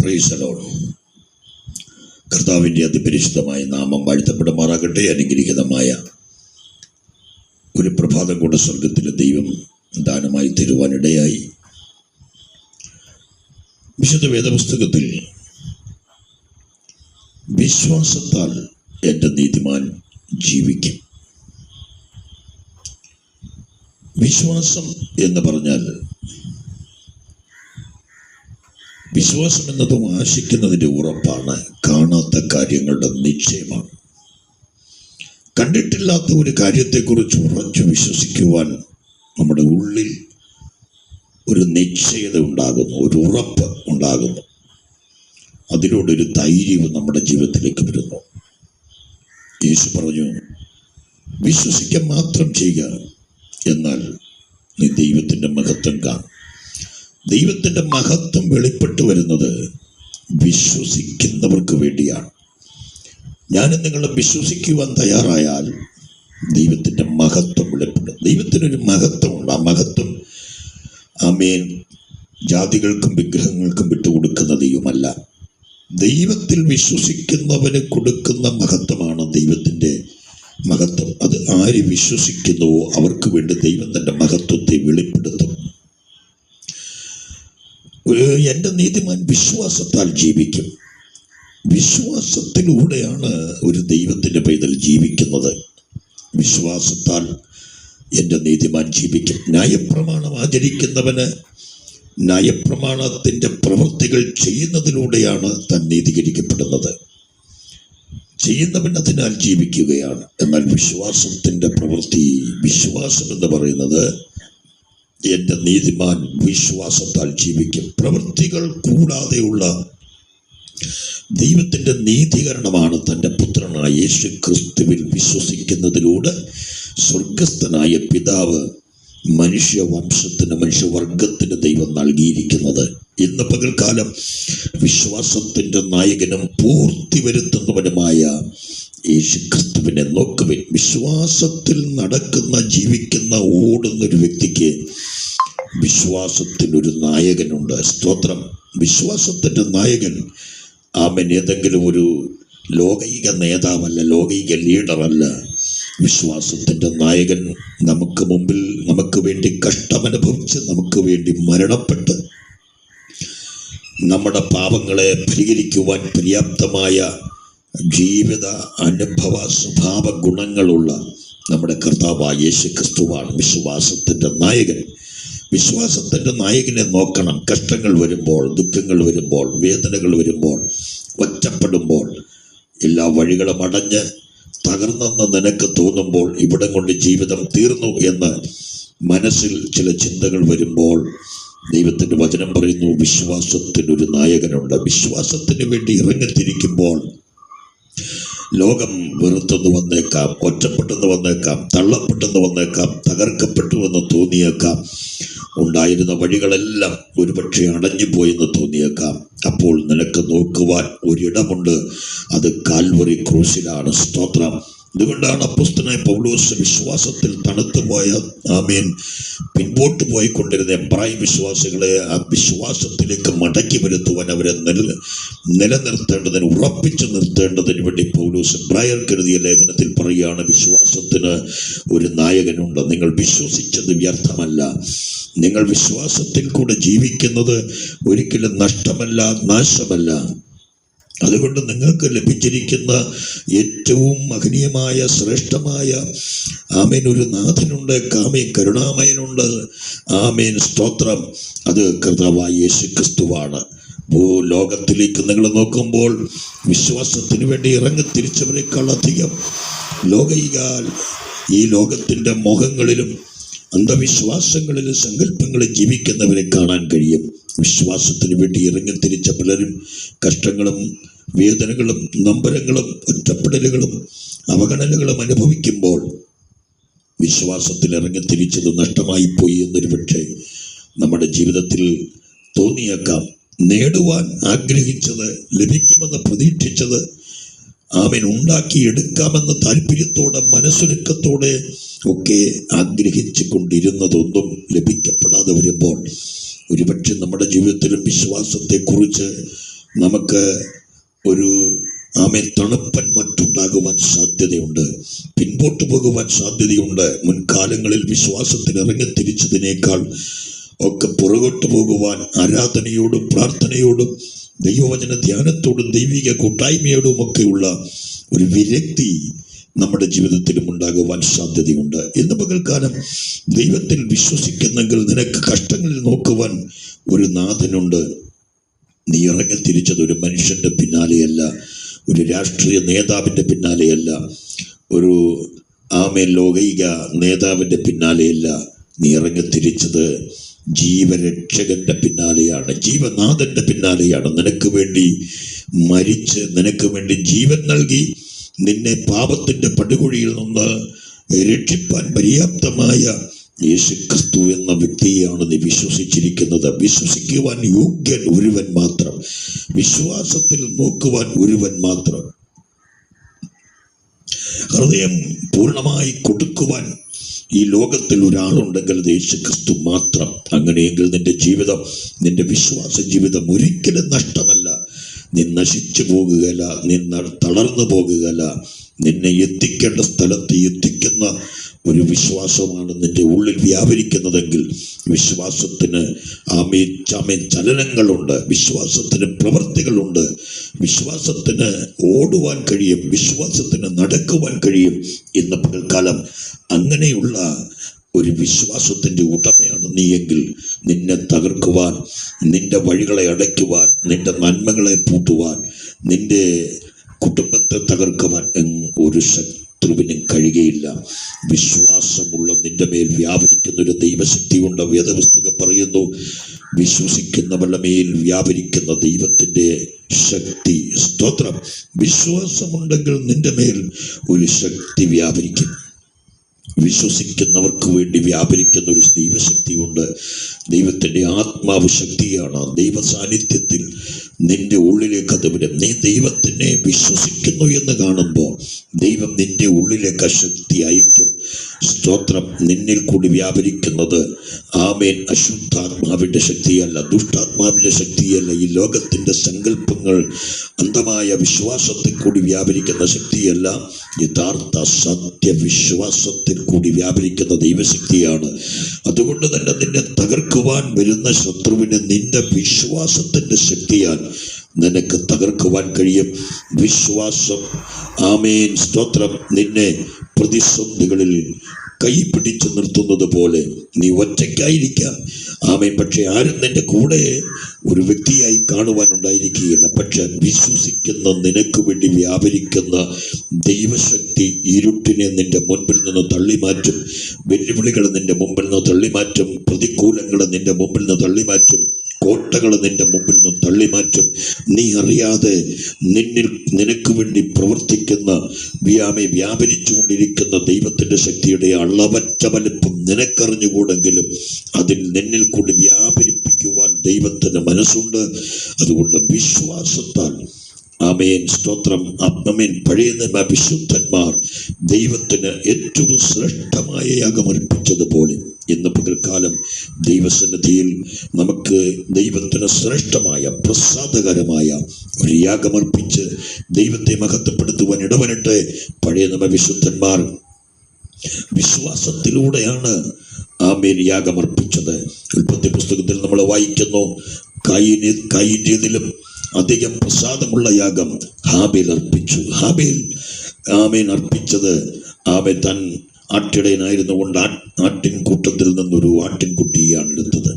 Praise the Lord. കർത്താവിൻ്റെ അതിപരിശുദ്ധമായ നാമം വാഴ്ത്തപ്പെടുമാറാകട്ടെ. അനുഗ്രഹീതമായ ഒരു പ്രഭാതം കൊണ്ട് സ്വർഗത്തിലെ ദൈവം ദാനമായി തരുവാനിടയായി. വിശുദ്ധ വേദപുസ്തകത്തിൽ വിശ്വാസത്താൽ എൻ്റെ നീതിമാൻ ജീവിക്കും. വിശ്വാസം എന്ന് പറഞ്ഞാൽ വിശ്വാസം എന്നതും ആശിക്കുന്നതിൻ്റെ ഉറപ്പാണ്, കാണാത്ത കാര്യങ്ങളുടെ നിശ്ചയമാണ്. കണ്ടിട്ടില്ലാത്ത ഒരു കാര്യത്തെക്കുറിച്ച് ഉറച്ചു വിശ്വസിക്കുവാൻ നമ്മുടെ ഉള്ളിൽ ഒരു നിശ്ചയത ഉണ്ടാകുന്നു, ഒരു ഉറപ്പ് ഉണ്ടാകുന്നു. അതിലൂടെ ഒരു ധൈര്യവും നമ്മുടെ ജീവിതത്തിലേക്ക് വരുന്നു. യേശു പറഞ്ഞു, വിശ്വസിക്കാൻ മാത്രം ചെയ്യുക, എന്നാൽ നീ ദൈവത്തിൻ്റെ മഹത്വം കാണും. ദൈവത്തിൻ്റെ മഹത്വം വെളിപ്പെട്ടു വരുന്നത് വിശ്വസിക്കുന്നവർക്ക് വേണ്ടിയാണ്. ഞാനും നിങ്ങളും വിശ്വസിക്കുവാൻ തയ്യാറായാൽ ദൈവത്തിൻ്റെ മഹത്വം വെളിപ്പെടും. ദൈവത്തിനൊരു മഹത്വമുണ്ട്. ആ മഹത്വം ആമേൻ ജാതികൾക്കും വിഗ്രഹങ്ങൾക്കും വിട്ടുകൊടുക്കുന്ന ദൈവമല്ല. ദൈവത്തിൽ വിശ്വസിക്കുന്നവന് കൊടുക്കുന്ന മഹത്വമാണ് ദൈവത്തിൻ്റെ മഹത്വം. അത് ആര് വിശ്വസിക്കുന്നുവോ അവർക്ക് വേണ്ടി ദൈവം തൻ്റെ മഹത്വത്തെ വെളിപ്പെടുത്തും. എൻ്റെ നീതിമാൻ വിശ്വാസത്താൽ ജീവിക്കും. വിശ്വാസത്തിലൂടെയാണ് ഒരു ദൈവത്തിൻ്റെ പൈതൽ ജീവിക്കുന്നത്. വിശ്വാസത്താൽ എൻ്റെ നീതിമാൻ ജീവിക്കും. ന്യായപ്രമാണം ആചരിക്കുന്നവന് ന്യായപ്രമാണത്തിൻ്റെ പ്രവൃത്തികൾ ചെയ്യുന്നതിലൂടെയാണ് താൻ നീതീകരിക്കപ്പെടുന്നത്. ചെയ്യുന്നവൻ അതിനാൽ ജീവിക്കുകയാണ്. എന്നാൽ വിശ്വാസത്തിൻ്റെ പ്രവൃത്തി, വിശ്വാസം എന്ന് പറയുന്നത് എൻ്റെ നീതിമാൻ വിശ്വാസത്താൽ ജീവിക്കും. പ്രവൃത്തികൾ കൂടാതെയുള്ള ദൈവത്തിൻ്റെ നീതീകരണമാണ് തൻ്റെ പുത്രനായ യേശു ക്രിസ്തുവിൽ വിശ്വസിക്കുന്നതിലൂടെ സ്വർഗസ്ഥനായ പിതാവ് മനുഷ്യവർഗത്തിന് ദൈവം നൽകിയിരിക്കുന്നത്. ഇന്ന് പകൽക്കാലം വിശ്വാസത്തിൻ്റെ നായകനും പൂർത്തി വരുത്തുന്നവനുമായ യേശു ക്രിസ്തുവിനെ നോക്കുവിൻ. വിശ്വാസത്തിൽ നടക്കുന്ന, ജീവിക്കുന്ന, ഓടുന്നൊരു വ്യക്തിക്ക് വിശ്വാസത്തിനൊരു നായകനുണ്ട്. സ്തോത്രം. വിശ്വാസത്തിൻ്റെ നായകൻ ആമൻ ഏതെങ്കിലും ഒരു ലോകൈക നേതാവല്ല, ലോകൈക ലീഡറല്ല. വിശ്വാസത്തിൻ്റെ നായകൻ നമുക്ക് മുമ്പിൽ നമുക്ക് വേണ്ടി കഷ്ടമനുഭവിച്ച് നമുക്ക് വേണ്ടി മരണപ്പെട്ട് നമ്മുടെ പാപങ്ങളെ പരിഹരിക്കുവാൻ പര്യാപ്തമായ ജീവിത അനുഭവ സ്വഭാവ ഗുണങ്ങളുള്ള നമ്മുടെ കർത്താവായ യേശു ക്രിസ്തുവാണ് വിശ്വാസത്തിൻ്റെ നായകൻ. വിശ്വാസത്തിൻ്റെ നായകനെ നോക്കണം. കഷ്ടങ്ങൾ വരുമ്പോൾ, ദുഃഖങ്ങൾ വരുമ്പോൾ, വേദനകൾ വരുമ്പോൾ, ഒറ്റപ്പെടുമ്പോൾ, എല്ലാ വഴികളും അടഞ്ഞ് തകർന്നെന്ന് നിനക്ക് തോന്നുമ്പോൾ, ഇവിടം കൊണ്ട് ജീവിതം തീർന്നു എന്ന് മനസ്സിൽ ചില ചിന്തകൾ വരുമ്പോൾ, ദൈവത്തിൻ്റെ വചനം പറയുന്നു, വിശ്വാസത്തിനൊരു നായകനുണ്ട്. വിശ്വാസത്തിന് വേണ്ടി ഇറങ്ങിത്തിരിക്കുമ്പോൾ ലോകം വെറുത്തെന്ന് വന്നേക്കാം, ഒറ്റപ്പെട്ടെന്ന് വന്നേക്കാം, തള്ളപ്പെട്ടെന്ന് വന്നേക്കാം, തകർക്കപ്പെട്ടു എന്ന് തോന്നിയേക്കാം, ഉണ്ടായിരുന്ന വഴികളെല്ലാം ഒരുപക്ഷെ അടഞ്ഞുപോയെന്ന് തോന്നിയേക്കാം. അപ്പോൾ നിനക്ക് നോക്കുവാൻ ഒരിടമുണ്ട്. അത് കാൽവറി ക്രൂശിലാണ്. സ്തോത്രം. ഇതുകൊണ്ടാണ് അപ്പോസ്തലനായ പൗലോസ് വിശ്വാസത്തിൽ തണുത്തുപോയ ആമേൻ പിൻപോട്ട് പോയിക്കൊണ്ടിരുന്ന എബ്രായ വിശ്വാസികളെ ആ വിശ്വാസത്തിലേക്ക് മടക്കി വരുത്തുവാൻ, അവരെ നിലനിർത്തേണ്ടതിന്, ഉറപ്പിച്ചു നിർത്തേണ്ടതിന് വേണ്ടി പൗലോസ് എബ്രായർക്ക് എഴുതിയ ലേഖനത്തിൽ പറയുകയാണ്, വിശ്വാസത്തിന് ഒരു നായകനുണ്ട്. നിങ്ങൾ വിശ്വസിച്ചത് വ്യർത്ഥമല്ല. നിങ്ങൾ വിശ്വാസത്തിൽ കൂടെ ജീവിക്കുന്നത് ഒരിക്കലും നഷ്ടമല്ല, നാശമല്ല. അതുകൊണ്ട് നിങ്ങൾക്ക് ലഭിച്ചിരിക്കുന്ന ഏറ്റവും മഹനീയമായ, ശ്രേഷ്ഠമായ ആമേൻ ഒരു നാഥനുണ്ട്, കരുണാമയനുണ്ട്. ആമേൻ. സ്തോത്രം. അത് കർത്താവായ യേശു ക്രിസ്തുവാണ്. ലോകത്തിലേക്ക് നിങ്ങൾ നോക്കുമ്പോൾ വിശ്വാസത്തിന് വേണ്ടി ഇറങ്ങിത്തിരിച്ചവരെക്കാൾ അധികം ഈ ലോകത്തിൻ്റെ മോഹങ്ങളിലും അന്ധവിശ്വാസങ്ങളിലും സങ്കല്പങ്ങളിൽ ജീവിക്കുന്നവരെ കാണാൻ കഴിയും. വിശ്വാസത്തിന് വേണ്ടി ഇറങ്ങിത്തിരിച്ച പലരും കഷ്ടങ്ങളും വേദനകളും നൊമ്പരങ്ങളും ഒറ്റപ്പെടലുകളും അവഗണനകളും അനുഭവിക്കുമ്പോൾ വിശ്വാസത്തിൽ ഇറങ്ങിത്തിരിച്ചത് നഷ്ടമായിപ്പോയി എന്നൊരു പക്ഷേ നമ്മുടെ ജീവിതത്തിൽ തോന്നിയേക്കാം. നേടുവാൻ ആഗ്രഹിച്ചത്, ലഭിക്കുമെന്ന് പ്രതീക്ഷിച്ചത്, ആമേൻ ഉണ്ടാക്കിയെടുക്കാമെന്ന താല്പര്യത്തോടെ, മനസ്സൊരുക്കത്തോടെ ഒക്കെ ആഗ്രഹിച്ചു കൊണ്ടിരുന്നതൊന്നും ലഭിക്കപ്പെടാതെ വരുമ്പോൾ ഒരുപക്ഷെ നമ്മുടെ ജീവിതത്തിലും വിശ്വാസത്തെക്കുറിച്ച് നമുക്ക് ഒരു തണുപ്പൻ മറ്റുണ്ടാകുവാൻ സാധ്യതയുണ്ട്, പിൻപോട്ട് പോകുവാൻ സാധ്യതയുണ്ട്. മുൻകാലങ്ങളിൽ വിശ്വാസത്തിൽ ഇറങ്ങിത്തിരിച്ചതിനേക്കാൾ ഒക്കെ പുറകോട്ട് പോകുവാൻ ആരാധനയോടും പ്രാർത്ഥനയോടും ദൈവവചന ധ്യാനത്തോടും ദൈവിക കൂട്ടായ്മയോടും ഒക്കെയുള്ള ഒരു വിരക്തി നമ്മുടെ ജീവിതത്തിലും ഉണ്ടാകുവാൻ സാധ്യതയുണ്ട്. ഇന്ന് പകൽക്കാലം ദൈവത്തിൽ വിശ്വസിക്കുന്നെങ്കിൽ നിനക്ക് കഷ്ടങ്ങളിൽ നോക്കുവാൻ ഒരു നാഥനുണ്ട്. നീ ഇറങ്ങിത്തിരിച്ചത് ഒരു മനുഷ്യന്റെ പിന്നാലെയല്ല, ഒരു രാഷ്ട്രീയ നേതാവിൻ്റെ പിന്നാലെയല്ല, ഒരു ലൗകിക നേതാവിൻ്റെ പിന്നാലെയല്ല. നീ ഇറങ്ങിത്തിരിച്ചത് ജീവരക്ഷകന്റെ പിന്നാലെയാണ്, ജീവനാഥന്റെ പിന്നാലെയാണ്. നിനക്ക് വേണ്ടി മരിച്ച് നിനക്ക് വേണ്ടി ജീവൻ നൽകി നിന്നെ പാപത്തിന്റെ പടുകുഴിയിൽ നിന്ന് രക്ഷിപ്പാൻ പര്യാപ്തമായ യേശുക്രിസ്തു എന്ന വ്യക്തിയെയാണ് നീ വിശ്വസിച്ചിരിക്കുന്നത്. വിശ്വസിക്കുവാൻ യോഗ്യൻ ഒരുവൻ മാത്രം, വിശ്വാസത്തിൽ നോക്കുവാൻ ഒരുവൻ മാത്രം, ഹൃദയം പൂർണ്ണമായി കൊടുക്കുവാൻ ഈ ലോകത്തിൽ ഒരാളുണ്ടെങ്കിൽ അത് യേശുക്രിസ്തു മാത്രം. അങ്ങനെയെങ്കിൽ നിന്റെ ജീവിതം, നിന്റെ വിശ്വാസ ജീവിതം ഒരിക്കലും നഷ്ടമല്ല. നീ നശിച്ചു പോകുകയല്ല, നീ തളർന്നു പോകുകയല്ല. നിന്നെ എത്തിക്കേണ്ട സ്ഥലത്ത് എത്തിക്കുന്ന ഒരു വിശ്വാസമാണ് നിന്റെ ഉള്ളിൽ വ്യാപരിക്കുന്നതെങ്കിൽ വിശ്വാസത്തിന് ചലനങ്ങളുണ്ട്, വിശ്വാസത്തിന് പ്രവൃത്തികളുണ്ട്, വിശ്വാസത്തിന് ഓടുവാൻ കഴിയും, വിശ്വാസത്തിന് നടക്കുവാൻ കഴിയും. ഇന്ന് പകൽക്കാലം അങ്ങനെയുള്ള ഒരു വിശ്വാസത്തിന്റെ ഉടമയാണ് നീയെങ്കിൽ നിന്നെ തകർക്കുവാൻ, നിന്റെ വഴികളെ അടയ്ക്കുവാൻ, നിന്റെ നന്മകളെ പൂട്ടുവാൻ, നിന്റെ കുടുംബത്തെ തകർക്കുവാൻ ഒരു ശത്രുവിനും കഴിയുകയില്ല. വിശ്വാസമുള്ള നിന്റെ മേൽ വ്യാപരിക്കുന്ന ഒരു ദൈവശക്തി ഉണ്ട്. വേദപുസ്തകം പറയുന്നു, വിശ്വസിക്കുന്നവരുടെ മേൽ വ്യാപരിക്കുന്ന ദൈവത്തിന്റെ ശക്തി. സ്തോത്രം. വിശ്വാസമുണ്ടെങ്കിൽ നിന്റെ മേൽ ഒരു ശക്തി വ്യാപരിക്കും. വിശ്വസിക്കുന്നവർക്ക് വേണ്ടി വ്യാപരിക്കുന്ന ഒരു ദൈവശക്തിയുണ്ട്. ദൈവത്തിൻ്റെ ആത്മാവ് ശക്തിയാണ്. ദൈവ സാന്നിധ്യത്തിൽ നിന്റെ ഉള്ളിലേക്ക് അത് വരും. നീ ദൈവത്തിനെ വിശ്വസിക്കുന്നു എന്ന് കാണുമ്പോൾ ദൈവം നിന്റെ ഉള്ളിലേക്ക് ശക്തി അയക്കും. സ്തോത്രം. നിന്നിൽ കൂടി വ്യാപരിക്കുന്നത് അശുദ്ധാത്മാവിൻ്റെ ശക്തിയല്ല, ദുഷ്ടാത്മാവിൻ്റെ ശക്തിയല്ല, ഈ ലോകത്തിൻ്റെ സങ്കല്പങ്ങൾ, അന്ധമായ വിശ്വാസത്തിൽ കൂടി വ്യാപരിക്കുന്ന ശക്തിയല്ല, യഥാർത്ഥ സത്യവിശ്വാസത്തിൽ കൂടി വ്യാപരിക്കുന്ന ദൈവശക്തിയാണ്. അതുകൊണ്ട് തന്നെ നിന്നെ തകർക്കുവാൻ വരുന്ന ശത്രുവിനെ നിന്റെ വിശ്വാസത്തിന്റെ ശക്തിയാൽ നിനക്ക് തകർക്കുവാൻ കഴിയും. വിശ്വാസം സ്തോത്രം നിന്നെ പ്രതിസന്ധികളിൽ കൈ പിടിച്ചു നിർത്തുന്നത് പോലെ നീ ഒറ്റയ്ക്കായിരിക്കാം. പക്ഷെ ആരും നിന്റെ കൂടെ ഒരു വ്യക്തിയായി കാണുവാനുണ്ടായിരിക്കുകയില്ല. പക്ഷെ വിശ്വസിക്കുന്ന നിനക്ക് വേണ്ടി വ്യാപരിക്കുന്ന ദൈവശക്തി ഇരുട്ടിനെ നിന്റെ മുൻപിൽ നിന്ന് തള്ളിമാറ്റും, വെല്ലുവിളികൾ നിന്റെ മുമ്പിൽ നിന്ന് തള്ളിമാറ്റും, പ്രതികൂലങ്ങൾ നിന്റെ മുമ്പിൽ നിന്ന് തള്ളിമാറ്റും, കോട്ടകൾ നിന്റെ മുമ്പിൽ നിന്ന് തള്ളിമാറ്റും. നീ അറിയാതെ നിനക്ക് വേണ്ടി പ്രവർത്തിക്കുന്ന വ്യാപരിച്ചുകൊണ്ടിരിക്കുന്ന ദൈവത്തിന്റെ ശക്തിയുടെ അളവറ്റ വലിപ്പം നിനക്കറിഞ്ഞുകൂടെങ്കിലും അതിൽ നിന്നിൽ കൂടി വ്യാപരിപ്പിക്കുവാൻ ദൈവത്തിന് മനസ്സുണ്ട്. അതുകൊണ്ട് വിശ്വാസത്താൽ സ്തോത്രം. പഴയ നിയമ വിശുദ്ധന്മാർ ദൈവത്തിന് ഏറ്റവും ശ്രേഷ്ഠമായ യാഗമർപ്പിച്ചതുപോലെ ഇന്ന് പകൽക്കാലം ദൈവസന്നിധിയിൽ നമുക്ക് ദൈവത്തിന് ശ്രേഷ്ഠമായ പ്രസാദകരമായ ഒരു യാഗമർപ്പിച്ച് ദൈവത്തെ മഹത്വപ്പെടുത്തുവാൻ ഇടവരട്ടെ. പഴയ നിയമ വിശുദ്ധന്മാർ വിശ്വാസത്തിലൂടെയാണ് യാഗമർപ്പിച്ചത്. ഉൽപ്പത്തി പുസ്തകത്തിൽ നമ്മൾ വായിക്കുന്നു, കയീന്റേതിലും അധികം പ്രസാദമുള്ള യാഗം ഹാബേൽ അർപ്പിച്ചു. ഹാബേൽ അർപ്പിച്ചത് തൻ ആട്ടിടയനായിരുന്നുകൊണ്ട് ആട്ടിൻ കൂട്ടത്തിൽ നിന്നൊരു ആട്ടിൻകുട്ടിയാണ് എടുത്തത്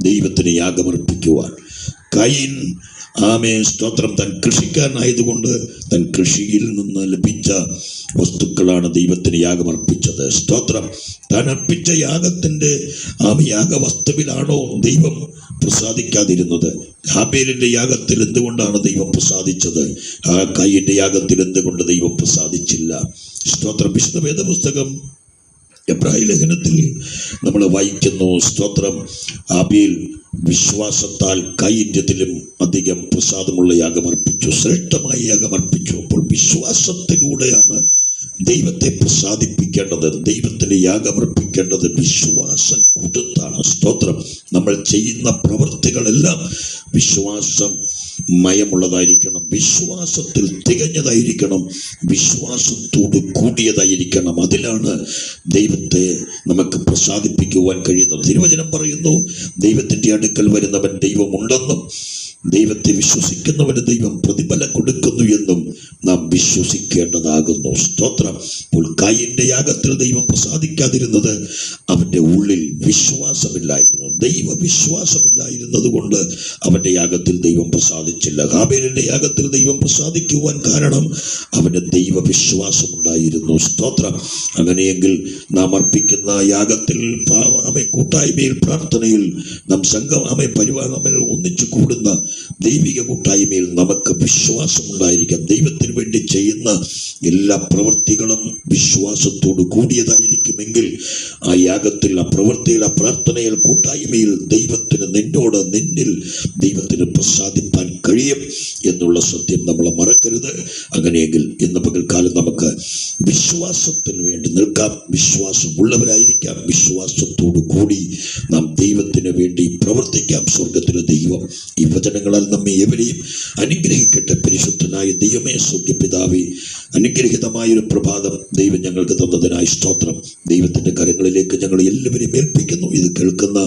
ദൈവത്തിന് യാഗമർപ്പിക്കുവാൻ. കയീൻ സ്തോത്രം തൻ കൃഷിക്കാരനായതുകൊണ്ട് തൻ കൃഷിയിൽ നിന്ന് ലഭിച്ച വസ്തുക്കളാണ് ദൈവത്തിന് യാഗമർപ്പിച്ചത്. സ്തോത്രം. താൻ അർപ്പിച്ച യാഗത്തിന്റെ യാഗവസ്തുവിലാണോ ദൈവം പ്രസാദിക്കാതിരുന്നത്? ഹാബേലിന്റെ യാഗത്തിൽ എന്തുകൊണ്ടാണ് ദൈവം പ്രസാദിച്ചത്? കയീന്റെ യാഗത്തിൽ എന്തുകൊണ്ട് ദൈവം പ്രസാദിച്ചില്ല? സ്തോത്രം. വിശുദ്ധ വേദപുസ്തകം എബ്രായ ലേഖനത്തിൽ നമ്മൾ വായിക്കുന്നു, സ്തോത്രം, ഹാബേൽ വിശ്വാസത്താൽ കയീന്റേതിലും അധികം പ്രസാദമുള്ള യാഗമർപ്പിച്ചു, ശ്രേഷ്ഠമായ യാഗമർപ്പിച്ചു. അപ്പോൾ വിശ്വാസത്തിലൂടെയാണ് ദൈവത്തെ പ്രസാദിപ്പിക്കേണ്ടത്. ദൈവത്തിന് യാഗമർപ്പിക്കേണ്ടത് വിശ്വാസം കൊടുത്താണ്. സ്തോത്രം. നമ്മൾ ചെയ്യുന്ന പ്രവൃത്തികളെല്ലാം വിശ്വാസം മയമുള്ളതായിരിക്കണം, വിശ്വാസത്തിൽ തികഞ്ഞതായിരിക്കണം, വിശ്വാസത്തോട് കൂടിയതായിരിക്കണം. അതിലാണ് ദൈവത്തെ നമുക്ക് പ്രസാദിപ്പിക്കുവാൻ കഴിയുന്നത്. തിരുവചനം പറയുന്നു, ദൈവത്തിൻ്റെ അടുക്കൽ വരുന്നവൻ ദൈവമുണ്ടെന്നും ദൈവത്തെ വിശ്വസിക്കുന്നവന് ദൈവം പ്രതിഫലം കൊടുക്കുന്നു എന്നും നാം വിശ്വസിക്കേണ്ടതാകുന്നു. സ്തോത്രം. അപ്പോൾ കായീന്റെ യാഗത്തിൽ ദൈവം പ്രസാദിക്കാതിരുന്നത് അവൻ്റെ ഉള്ളിൽ വിശ്വാസമില്ലായിരുന്നു. ദൈവവിശ്വാസമില്ലായിരുന്നത് കൊണ്ട് അവൻ്റെ യാഗത്തിൽ ദൈവം പ്രസാദിച്ചില്ല. ഹാബേലിന്റെ യാഗത്തിൽ ദൈവം പ്രസാദിക്കുവാൻ കാരണം അവന് ദൈവവിശ്വാസമുണ്ടായിരുന്നു. സ്തോത്രം. അങ്ങനെയെങ്കിൽ നാം അർപ്പിക്കുന്ന യാഗത്തിൽ കൂട്ടായ്മയിൽ, പ്രാർത്ഥനയിൽ, നാം സംഘം പരിവാഹങ്ങൾ ഒന്നിച്ചു കൂടുന്ന ദൈവിക കൂട്ടായ്മയിൽ നമുക്ക് വിശ്വാസമുണ്ടായിരിക്കാം. ദൈവത്തിന് വേണ്ടി ചെയ്യുന്ന എല്ലാ പ്രവൃത്തികളും വിശ്വാസത്തോട് കൂടിയതായിരിക്കുമെങ്കിൽ ആ യാഗത്തിൽ, ആ പ്രവൃത്തിയിൽ, ആ പ്രാർത്ഥനയിൽ, കൂട്ടായ്മയിൽ ദൈവത്തിന് നിന്നിൽ ദൈവത്തിന് പ്രസാദിപ്പാൻ കഴിയും എന്നുള്ള സത്യം നമ്മൾ മറക്കരുത്. അങ്ങനെയെങ്കിൽ ഇന്ന് പകൽക്കാലം നമുക്ക് വിശ്വാസത്തിന് വേണ്ടി നിൽക്കാം, വിശ്വാസമുള്ളവരായിരിക്കാം, വിശ്വാസത്തോടു കൂടി നാം ദൈവത്തിന് വേണ്ടി പ്രവർത്തിക്കാം. സ്വർഗത്തിലെ ദൈവം ഈ വചനങ്ങളാൽ നമ്മെ എവരെയും അനുഗ്രഹിക്കട്ടെ. പരിശുദ്ധനായ ദൈവമേ, സ്വർഗ്ഗപിതാവേ, അനുഗ്രഹിതമായൊരു പ്രഭാതം ദൈവം ഞങ്ങൾക്ക് തന്നതിനായി സ്തോത്രം. ദൈവത്തിന്റെ കരങ്ങളിലേക്ക് ഞങ്ങൾ എല്ലാവരെയും ഏൽപ്പിക്കുന്നു. ഇത് കേൾക്കുന്ന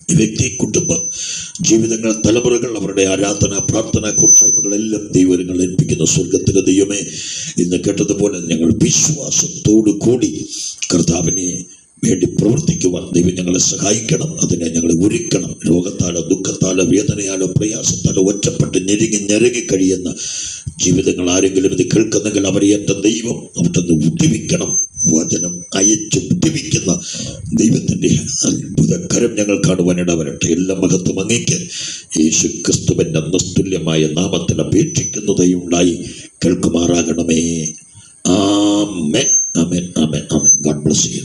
വ്യക്തി, കുടുംബം, ജീവിതങ്ങൾ, തലമുറകൾ, അവരുടെ ആരാധന, പ്രാർത്ഥന, കൂട്ടായ്മകളെല്ലാം ദൈവങ്ങൾ ഏൽപ്പിക്കുന്നു. സ്വർഗത്തിലെ ദൈവമേ, ഇന്ന് കേട്ടതുപോലെ ഞങ്ങൾ വിശ്വാസത്തോടു കൂടി കർത്താവിനെ വേണ്ടി പ്രവർത്തിക്കുവാൻ ദൈവം ഞങ്ങളെ സഹായിക്കണം. അതിനെ ഞങ്ങളെ ഒരുക്കണം. രോഗത്താലോ, ദുഃഖത്താലോ, വേദനയാലോ, പ്രയാസത്താലോ ഒറ്റപ്പെട്ട് ഞെരുങ്ങി കഴിയുന്ന ജീവിതങ്ങൾ ആരെങ്കിലും ഇത് കേൾക്കുന്നെങ്കിൽ അവരെ എൻ്റെ ദൈവം അവിടുന്ന് വിടുവിക്കണം. വചനം അയച്ച് വിടുവിക്കുന്ന ദൈവത്തിൻ്റെ അത്ഭുതകരം ഞങ്ങൾ കാണുവാൻ ഇടവരട്ടെ. എല്ലാ മഹത്വം അങ്ങേക്ക് യേശു ക്രിസ്തുവിൻ്റെ നിസ്തുല്യമായ നാമത്തിൽ അപേക്ഷിക്കുന്നതായി കേൾക്കുമാറാകണമേ. ആമേൻ, ആമേൻ, ആമേൻ, ആമേൻ. God bless U.